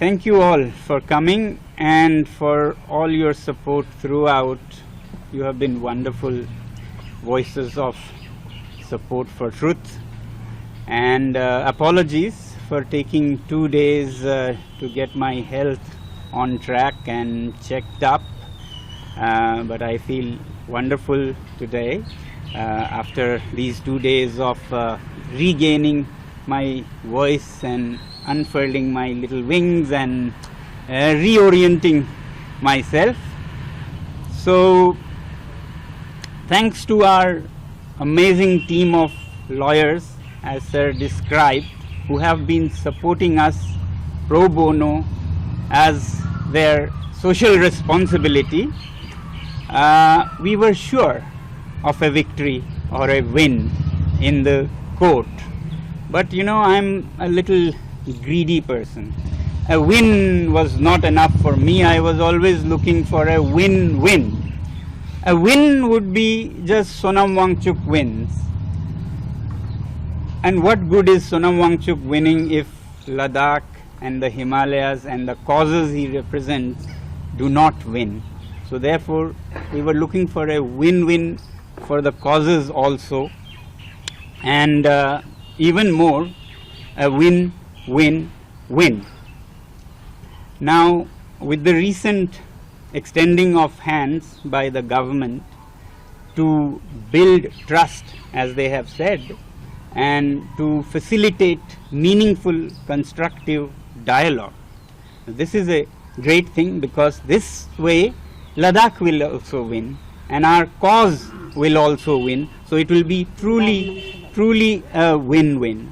Thank you all for coming and for all your support throughout. You have been wonderful voices of support for truth. And apologies for taking 2 days to get my health on track and checked up. But I feel wonderful today after these 2 days of regaining my voice and unfurling my little wings and reorienting myself. So thanks to our amazing team of lawyers, as sir described, who have been supporting us pro bono as their social responsibility, we were sure of a victory or a win in the court. But you know, I'm a little greedy person. A win was not enough for me. I was always looking for a win-win. A win would be just Sonam Wangchuk wins. And what good is Sonam Wangchuk winning if Ladakh and the Himalayas and the causes he represents do not win? So therefore, we were looking for a win-win for the causes also, and even more, a win-win-win. Now, with the recent extending of hands by the government to build trust, as they have said, and to facilitate meaningful, constructive dialogue. This is a great thing, because this way Ladakh will also win and our cause will also win. So it will be truly a win-win.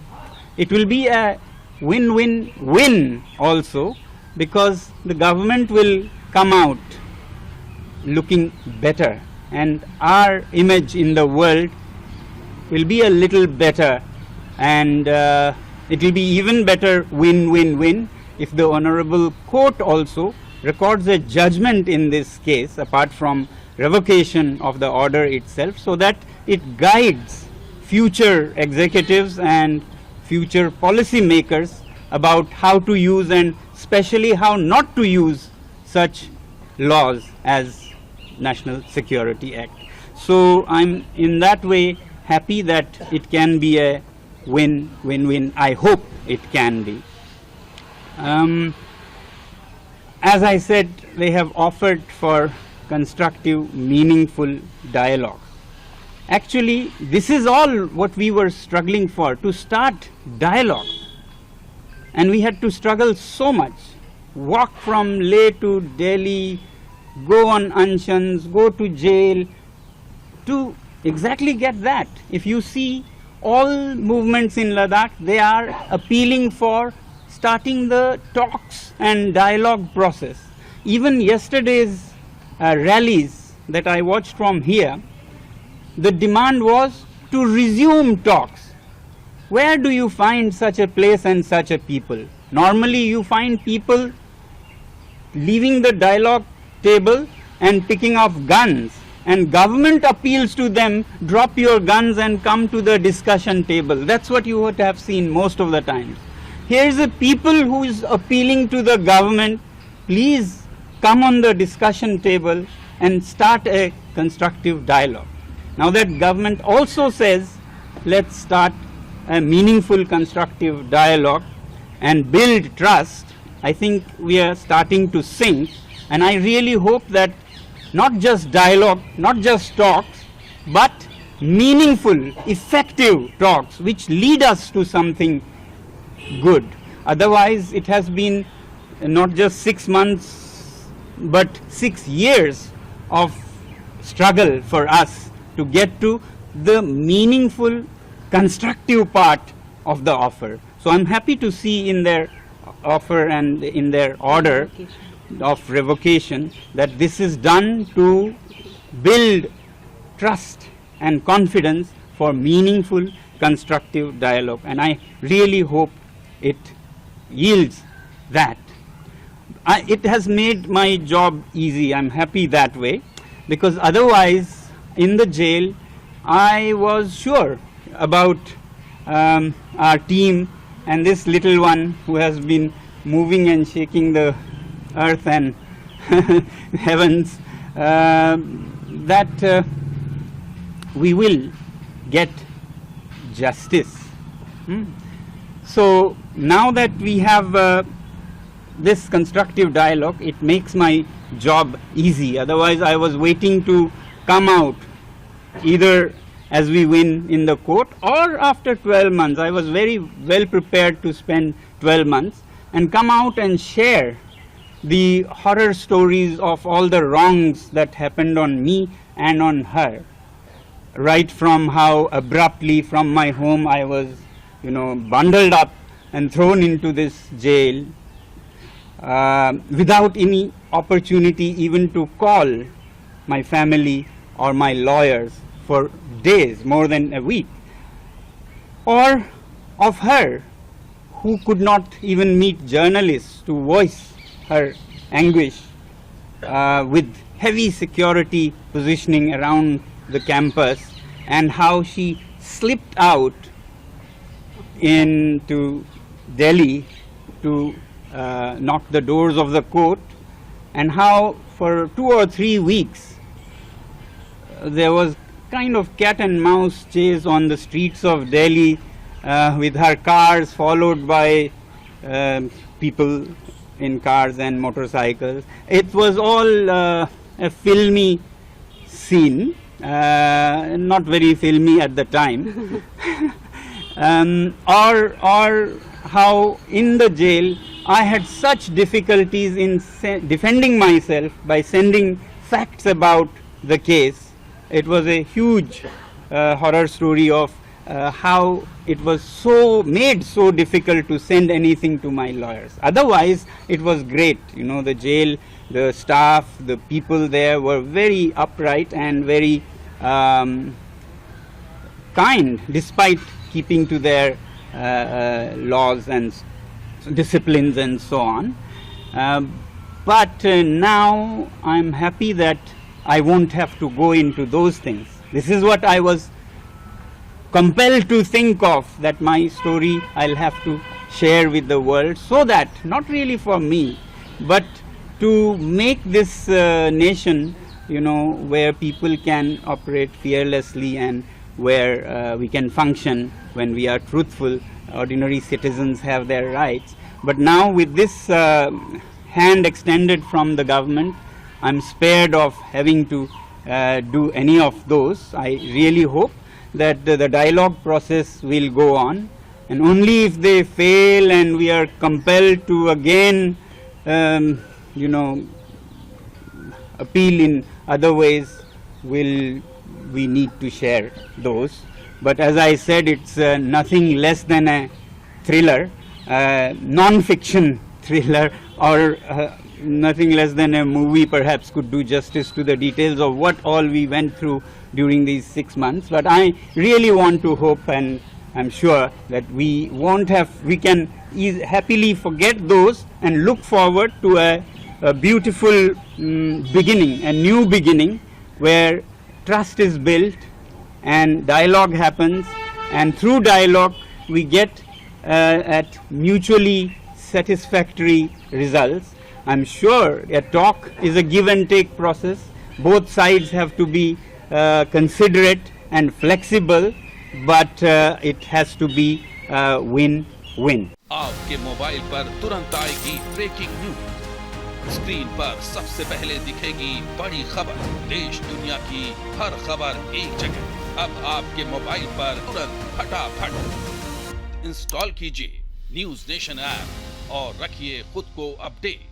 It will be a win-win-win also, because the government will come out looking better and our image in the world will be a little better, and it will be even better win-win-win if the Honorable Court also records a judgment in this case, apart from revocation of the order itself, so that it guides future executives and future policy makers about how to use, and especially how not to use, such laws as National Security Act. So I'm in that way happy that it can be a win-win-win. I hope it can be. As I said, they have offered for constructive, meaningful dialogue. Actually, this is all what we were struggling for, to start dialogue. And we had to struggle so much. Walk from Leh to Delhi, go on unshans, go to jail, to exactly get that. If you see all movements in Ladakh, they are appealing for starting the talks and dialogue process. Even yesterday's rallies that I watched from here, the demand was to resume talks. Where do you find such a place and such a people? Normally you find people leaving the dialogue table and picking up guns, and government appeals to them, drop your guns and come to the discussion table. That's what you would have seen most of the times. Here's a people who is appealing to the government, please come on the discussion table and start a constructive dialogue. Now that government also says, let's start a meaningful constructive dialogue and build trust, I think we are starting to sink, and I really hope that not just dialogue, not just talks, but meaningful, effective talks which lead us to something good. Otherwise, it has been not just 6 months, but 6 years of struggle for us to get to the meaningful, constructive part of the offer. So I'm happy to see in their offer and in their order of revocation that this is done to build trust and confidence for meaningful, constructive dialogue. And I really hope it yields that. It has made my job easy. I'm happy that way, because otherwise in the jail I was sure about our team and this little one who has been moving and shaking the earth and heavens, that we will get justice. So now that we have this constructive dialogue, it makes my job easy. Otherwise, I was waiting to come out either as we win in the court or after 12 months. I was very well prepared to spend 12 months and come out and share the horror stories of all the wrongs that happened on me and on her. Right from how abruptly from my home I was, bundled up and thrown into this jail without any opportunity even to call my family or my lawyers for days, more than a week. Or of her, who could not even meet journalists to voice her anguish with heavy security positioning around the campus, and how she slipped out into Delhi to knock the doors of the court, and how for 2 or 3 weeks there was kind of cat and mouse chase on the streets of Delhi with her cars followed by people in cars and motorcycles. It was all a filmy scene, not very filmy at the time. Or how in the jail I had such difficulties in defending myself by sending facts about the case. It was a huge horror story of how it was made so difficult to send anything to my lawyers. Otherwise, it was great. The jail, the staff, the people there were very upright and very kind, despite keeping to their laws and disciplines and so on. But now I'm happy that I won't have to go into those things. This is what I was compelled to think of, that my story I'll have to share with the world, so that, not really for me, but to make this nation, where people can operate fearlessly and where we can function when we are truthful. Ordinary citizens have their rights. But now with this hand extended from the government, I'm spared of having to do any of those. I really hope that the dialogue process will go on, and only if they fail and we are compelled to again appeal in other ways, will we need to share those. But as I said, it's nothing less than a thriller, non-fiction thriller, or nothing less than a movie perhaps could do justice to the details of what all we went through during these 6 months. But I really want to hope, and I'm sure that we can happily forget those and look forward to a beautiful beginning, a new beginning, where trust is built and dialogue happens, and through dialogue we get at mutually satisfactory results. I'm sure a talk is a give and take process. Both sides have to be considerate and flexible, but it has to be win-win. आपके mobile पर तुरंत आएगी breaking news, screen पर सबसे पहले दिखेगी बड़ी खबर, देश दुनिया की हर खबर एक जगह। अब आपके मोबाइल पर तुरंत फटाफट इंस्टॉल कीजिए न्यूज नेशन ऐप और रखिए खुद को अपडेट।